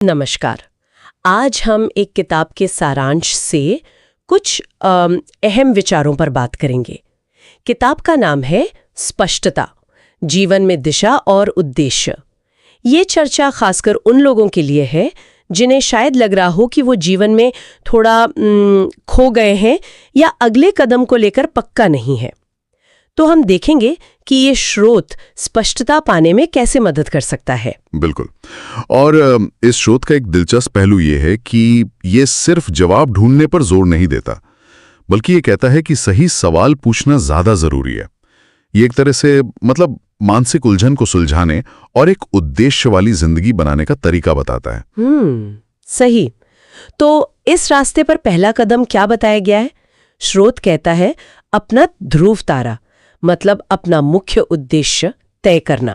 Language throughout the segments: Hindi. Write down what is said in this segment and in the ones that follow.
नमस्कार। आज हम एक किताब के सारांश से कुछ अहम विचारों पर बात करेंगे। किताब का नाम है स्पष्टता, जीवन में दिशा और उद्देश्य। ये चर्चा खासकर उन लोगों के लिए है जिन्हें शायद लग रहा हो कि वो जीवन में थोड़ा खो गए हैं या अगले कदम को लेकर पक्का नहीं है। तो हम देखेंगे कि ये स्रोत स्पष्टता पाने में कैसे मदद कर सकता है। बिल्कुल। और इस स्रोत का एक दिलचस्प पहलू ये है कि ये सिर्फ जवाब ढूंढने पर जोर नहीं देता, बल्कि ये कहता है कि सही सवाल पूछना ज्यादा जरूरी है। ये एक तरह से मानसिक उलझन को सुलझाने और एक उद्देश्य वाली जिंदगी बनाने का तरीका बताता है। सही। तो इस रास्ते पर पहला कदम क्या बताया गया है? स्रोत कहता है अपना ध्रुव तारा, मतलब अपना मुख्य उद्देश्य तय करना।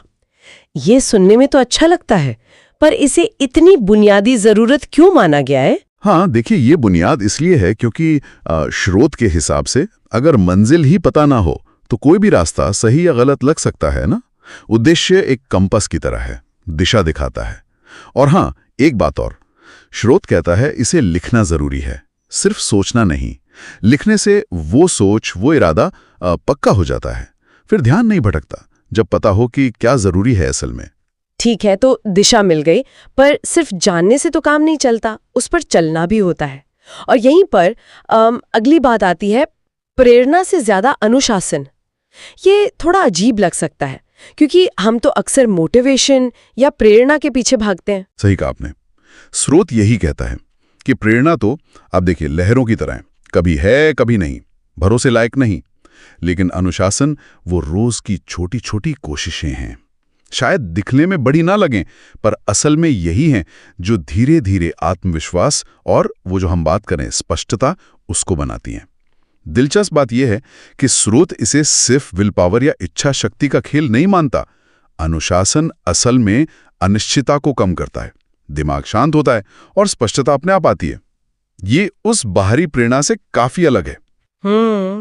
ये सुनने में तो अच्छा लगता है, पर इसे इतनी बुनियादी जरूरत क्यों माना गया है? हाँ, देखिए, ये बुनियाद इसलिए है क्योंकि स्रोत के हिसाब से अगर मंजिल ही पता ना हो तो कोई भी रास्ता सही या गलत लग सकता है ना। उद्देश्य एक कंपास की तरह है, दिशा दिखाता है। और हाँ, एक बात और, स्रोत कहता है इसे लिखना जरूरी है, सिर्फ सोचना नहीं। लिखने से वो सोच, वो इरादा पक्का हो जाता है, फिर ध्यान नहीं भटकता जब पता हो कि क्या जरूरी है असल में। ठीक है, तो दिशा मिल गई, पर सिर्फ जानने से तो काम नहीं चलता, उस पर चलना भी होता है। और यहीं पर अगली बात आती है, प्रेरणा से ज्यादा अनुशासन। ये थोड़ा अजीब लग सकता है क्योंकि हम तो अक्सर मोटिवेशन या प्रेरणा के पीछे भागते हैं। सही कहा आपने। स्रोत यही कहता है कि प्रेरणा तो आप देखिए लहरों की तरह है, कभी है कभी नहीं, भरोसे लायक नहीं। लेकिन अनुशासन वो रोज की छोटी छोटी कोशिशें हैं, शायद दिखने में बड़ी ना लगें, पर असल में यही हैं जो धीरे धीरे आत्मविश्वास और वो जो हम बात करें स्पष्टता, उसको बनाती हैं। दिलचस्प बात यह है कि स्रोत इसे सिर्फ विल पावर या इच्छा शक्ति का खेल नहीं मानता। अनुशासन असल में अनिश्चितता को कम करता है, दिमाग शांत होता है और स्पष्टता अपने आप आती है। ये उस बाहरी प्रेरणा से काफी अलग है।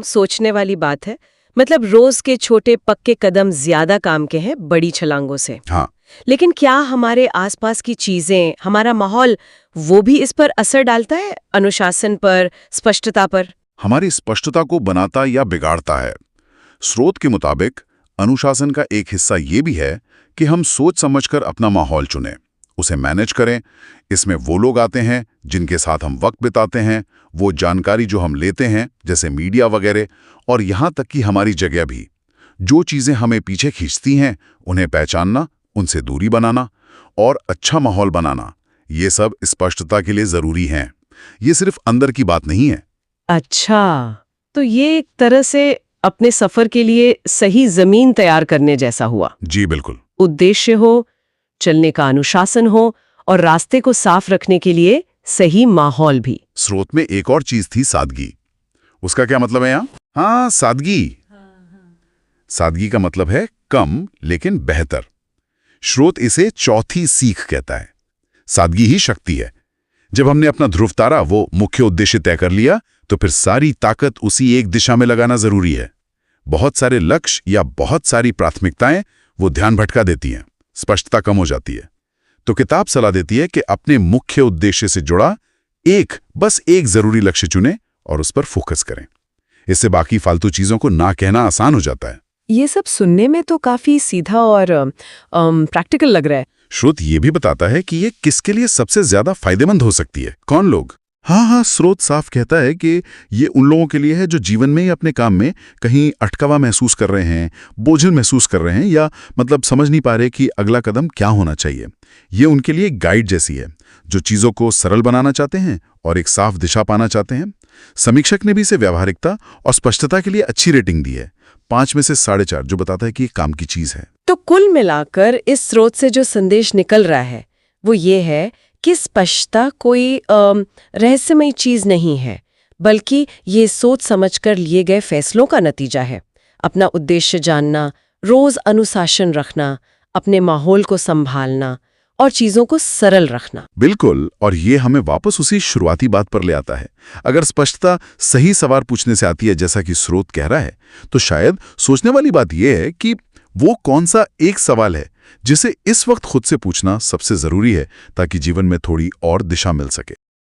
सोचने वाली बात है। मतलब रोज के छोटे पक्के कदम ज्यादा काम के हैं बड़ी छलांगों से। हाँ, लेकिन क्या हमारे आसपास की चीजें, हमारा माहौल, वो भी इस पर असर डालता है, अनुशासन पर, स्पष्टता पर? हमारी स्पष्टता को बनाता या बिगाड़ता है। स्रोत के मुताबिक अनुशासन का एक हिस्सा ये भी है कि हम सोच समझकर अपना माहौल चुनें, उसे मैनेज करें। इसमें वो लोग आते हैं जिनके साथ हम वक्त बिताते हैं, वो जानकारी जो हम लेते हैं जैसे मीडिया वगैरह, और यहाँ तक कि हमारी जगह भी। जो चीज़ें हमें पीछे खींचती हैं उन्हें पहचानना, उनसे दूरी बनाना और अच्छा माहौल बनाना, ये सब स्पष्टता के लिए ज़रूरी हैं। ये सिर्फ अंदर की बात नहीं है। अच्छा, तो ये एक तरह से अपने सफर के लिए सही जमीन तैयार करने जैसा हुआ। जी बिल्कुल। उद्देश्य हो, चलने का अनुशासन हो और रास्ते को साफ रखने के लिए सही माहौल भी। स्रोत में एक और चीज थी, सादगी। उसका क्या मतलब है यहाँ? हाँ, सादगी। सादगी का मतलब है कम लेकिन बेहतर। स्रोत इसे चौथी सीख कहता है। सादगी ही शक्ति है। जब हमने अपना ध्रुव तारा, वो मुख्य उद्देश्य तय कर लिया, तो फिर सारी ताकत उसी एक दिशा में लगाना जरूरी है। बहुत सारे लक्ष्य या बहुत सारी प्राथमिकताएं वो ध्यान भटका देती हैं, स्पष्टता कम हो जाती है। तो किताब सलाह देती है कि अपने मुख्य उद्देश्य से जुड़ा बस एक जरूरी लक्ष्य चुनें और उस पर फोकस करें। इससे बाकी फालतू चीजों को ना कहना आसान हो जाता है। ये सब सुनने में तो काफी सीधा और प्रैक्टिकल लग रहा है। स्रोत ये भी बताता है कि ये किसके लिए सबसे ज्यादा फायदेमंद हो सकती है, कौन लोग। हाँ, स्रोत साफ कहता है कि ये उन लोगों के लिए है जो जीवन में या अपने काम में कहीं अटकावा महसूस कर रहे हैं, बोझिल महसूस कर रहे हैं, या समझ नहीं पा रहे कि अगला कदम क्या होना चाहिए। ये उनके लिए एक गाइड जैसी है, जो चीजों को सरल बनाना चाहते हैं और एक साफ दिशा पाना चाहते हैं। समीक्षक ने भी इसे व्यावहारिकता और स्पष्टता के लिए अच्छी रेटिंग दी है, 5 में से 4.5, जो बताता है कि ये काम की चीज है। तो कुल मिलाकर इस स्रोत से जो संदेश निकल रहा है वो ये है कि स्पष्टता कोई रहस्यमयी चीज नहीं है, बल्कि ये सोच समझकर लिए गए फैसलों का नतीजा है। अपना उद्देश्य जानना, रोज अनुशासन रखना, अपने माहौल को संभालना और चीजों को सरल रखना। बिल्कुल। और ये हमें वापस उसी शुरुआती बात पर ले आता है। अगर स्पष्टता सही सवाल पूछने से आती है, जैसा कि स्रोत कह रहा है, तो शायद सोचने वाली बात यह है कि वो कौन सा एक सवाल है जिसे इस वक्त खुद से पूछना सबसे जरूरी है ताकि जीवन में थोड़ी और दिशा मिल सके।